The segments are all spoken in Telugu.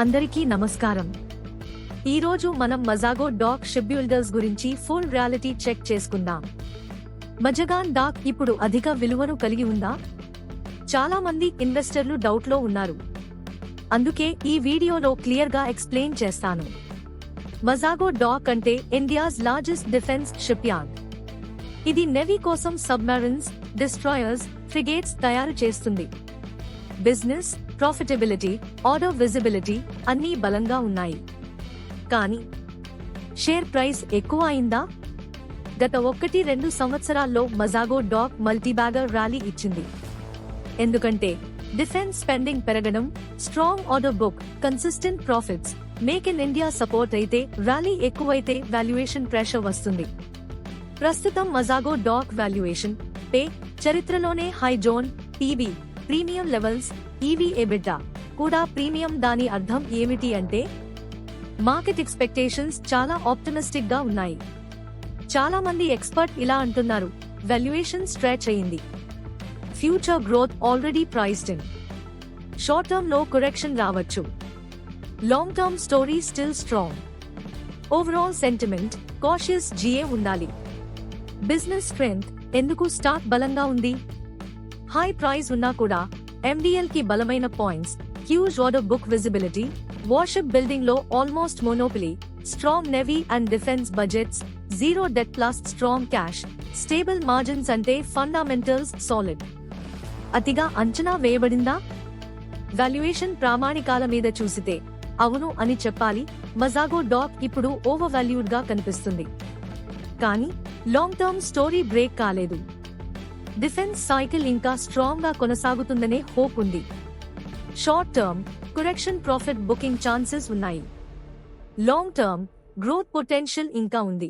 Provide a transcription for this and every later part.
అందరికీ నమస్కారం. ఈరోజు మనం మజాగో డాక్ షిప్బిల్డర్స్ గురించి ఫుల్ రియాలిటీ చెక్ చేసుకుందాం. మజగాన్ డాక్ ఇప్పుడు అధిక విలువను కలిగి ఉందా? చాలా మంది ఇన్వెస్టర్లు డౌట్ లో ఉన్నారు. అందుకే ఈ వీడియోలో క్లియర్ గా ఎక్స్ప్లెయిన్ చేస్తాను. మజాగో డాక్ అంటే ఇండియాస్ లార్జెస్ట్ డిఫెన్స్ షిప్యార్డ్. ఇది నేవీ కోసం సబ్మరీన్స్, డిస్ట్రాయర్స్, ఫ్రిగేట్స్ తయారు చేస్తుంది. బిజినెస్, ప్రాఫిటబిలిటీ, ఆర్డర్ విజిబిలిటీ అన్నీ బలంగా ఉన్నాయి. కానీ షేర్ ప్రైస్ ఎక్కువ అయిందా? గత 1-2 సంవత్సరాల్లో మజాగో డాక్ మల్టీబ్యాగర్ ర్యాలీ ఇచ్చింది. ఎందుకంటే డిఫెన్స్ స్పెండింగ్ పెరగడం, strong order book, consistent profits, make in India support అయితే ర్యాలీ ఎక్కువైతే వాల్యుయేషన్ ప్రెషర్ వస్తుంది. ప్రస్తుతం మజాగో డాక్ వాల్యుయేషన్ పే చరిత్రలోనే high zone, PB premium levels, EV EBITDA కూడా ప్రీమియం. దాని అర్థం ఏమిటి అంటే మార్కెట్ ఎక్స్పెక్టేషన్స్ చాలా ఆప్టిమిస్టిక్ గా ఉన్నాయి. చాలా మంది ఎక్స్పర్ట్ ఇలా అంటున్నారు, వాల్యుయేషన్ స్ట్రెచ్ అయింది, future growth already priced in, short term లో కరెక్షన్ రావచ్చు, long term story still strong, overall sentiment cautious జిఏ ఉండాలి. బిజినెస్ స్ట్రెంగ్త్ ఎందుకు స్టాక్ బలంగా ఉంది? హై ప్రైస్ ఉన్నా కూడా ఎండిఎల్ కి బలమైన points, huge order book visibility, warship building లో almost monopoly, strong navy and defence budgets, zero debt plus strong cash, stable margins అంటే ఫండమెంటల్స్ సాలిడ్. అతిగా అంచనా వేయబడిందా? వాల్యుయేషన్ ప్రామాణికాల మీద చూసితే అవును అని చెప్పాలి. మజాగో డాక్ ఇప్పుడు ఓవర్ వాల్యూడ్ గా కనిపిస్తుంది. కానీ లాంగ్ టర్మ్ స్టోరీ బ్రేక్ కాలేదు. డిఫెన్స్ సైకిల్ ఇంకా స్ట్రాంగ్ గా కొనసాగుతుందనే హోప్ ఉంది. Short term correction profit booking chances ఉన్నాయి. లాంగ్ టర్మ్ గ్రోత్ పొటెన్షియల్ ఇంకా ఉంది.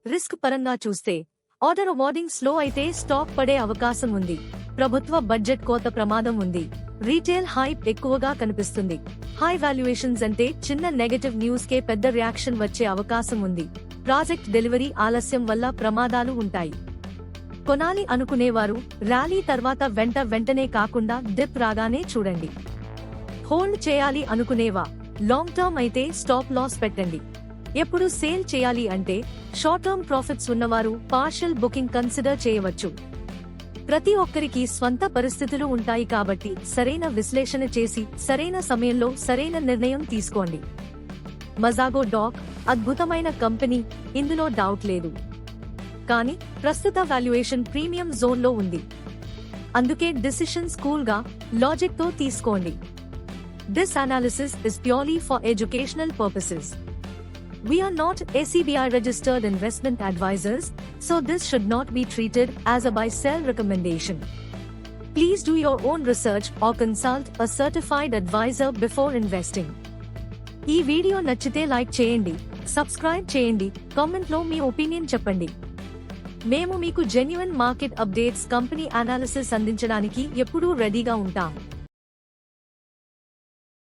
రిస్క్ పరంగా చూస్తే ఆర్డర్ అవార్డింగ్ స్లో అయితే స్టాక్ పడే అవకాశం ఉంది. ప్రభుత్వ బడ్జెట్ కోత ప్రమాదం ఉంది. రీటైల్ హైప్ ఎక్కువగా కనిపిస్తుంది. హై వాల్యుయేషన్స్ అంటే చిన్న నెగటివ్ న్యూస్ కే పెద్ద రియాక్షన్ వచ్చే అవకాశం ఉంది. ప్రాజెక్ట్ డెలివరీ ఆలస్యం వల్ల ప్రమాదాలు ఉంటాయి. కొనాలి అనుకునేవారు ర్యాలీ తర్వాత వెంటనే కాకుండా డిప్ రాగానే చూడండి. హోల్డ్ చేయాలి అనుకునేవా లాంగ్ టర్మ్ అయితే స్టాప్ లాస్ పెట్టండి. ఎప్పుడు సేల్ చేయాలి అంటే షార్ట్ టర్మ్ ప్రాఫిట్స్ ఉన్నవారు పార్షల్ బుకింగ్ కన్సిడర్ చేయవచ్చు. ప్రతి ఒక్కరికి స్వంత పరిస్థితులు ఉంటాయి కాబట్టి సరైన విశ్లేషణ చేసి సరైన సమయంలో సరైన నిర్ణయం తీసుకోండి. మజాగో డాక్ అద్భుతమైన కంపెనీ, ఇందులో డౌట్ లేదు. కానీ ప్రస్తుత వాల్యుయేషన్ ప్రీమియం జోన్ లో ఉంది. అందుకే డిసిషన్స్ కూల్ గా లాజిక్ తో తీసుకోండి. This analysis is purely for educational purposes. We are not ACBI registered investment advisors, so this should not be treated as a buy-sell recommendation. Please do your own research or consult a certified advisor before investing. ఈ వీడియో నచ్చితే లైక్ చేయండి, సబ్స్క్రైబ్ చేయండి, కామెంట్ లో మీ ఒపీనియన్ చెప్పండి. మేము మీకు genuine market updates, company analysis అందించడానికి ఎప్పుడూ రెడీగా ఉంటాం.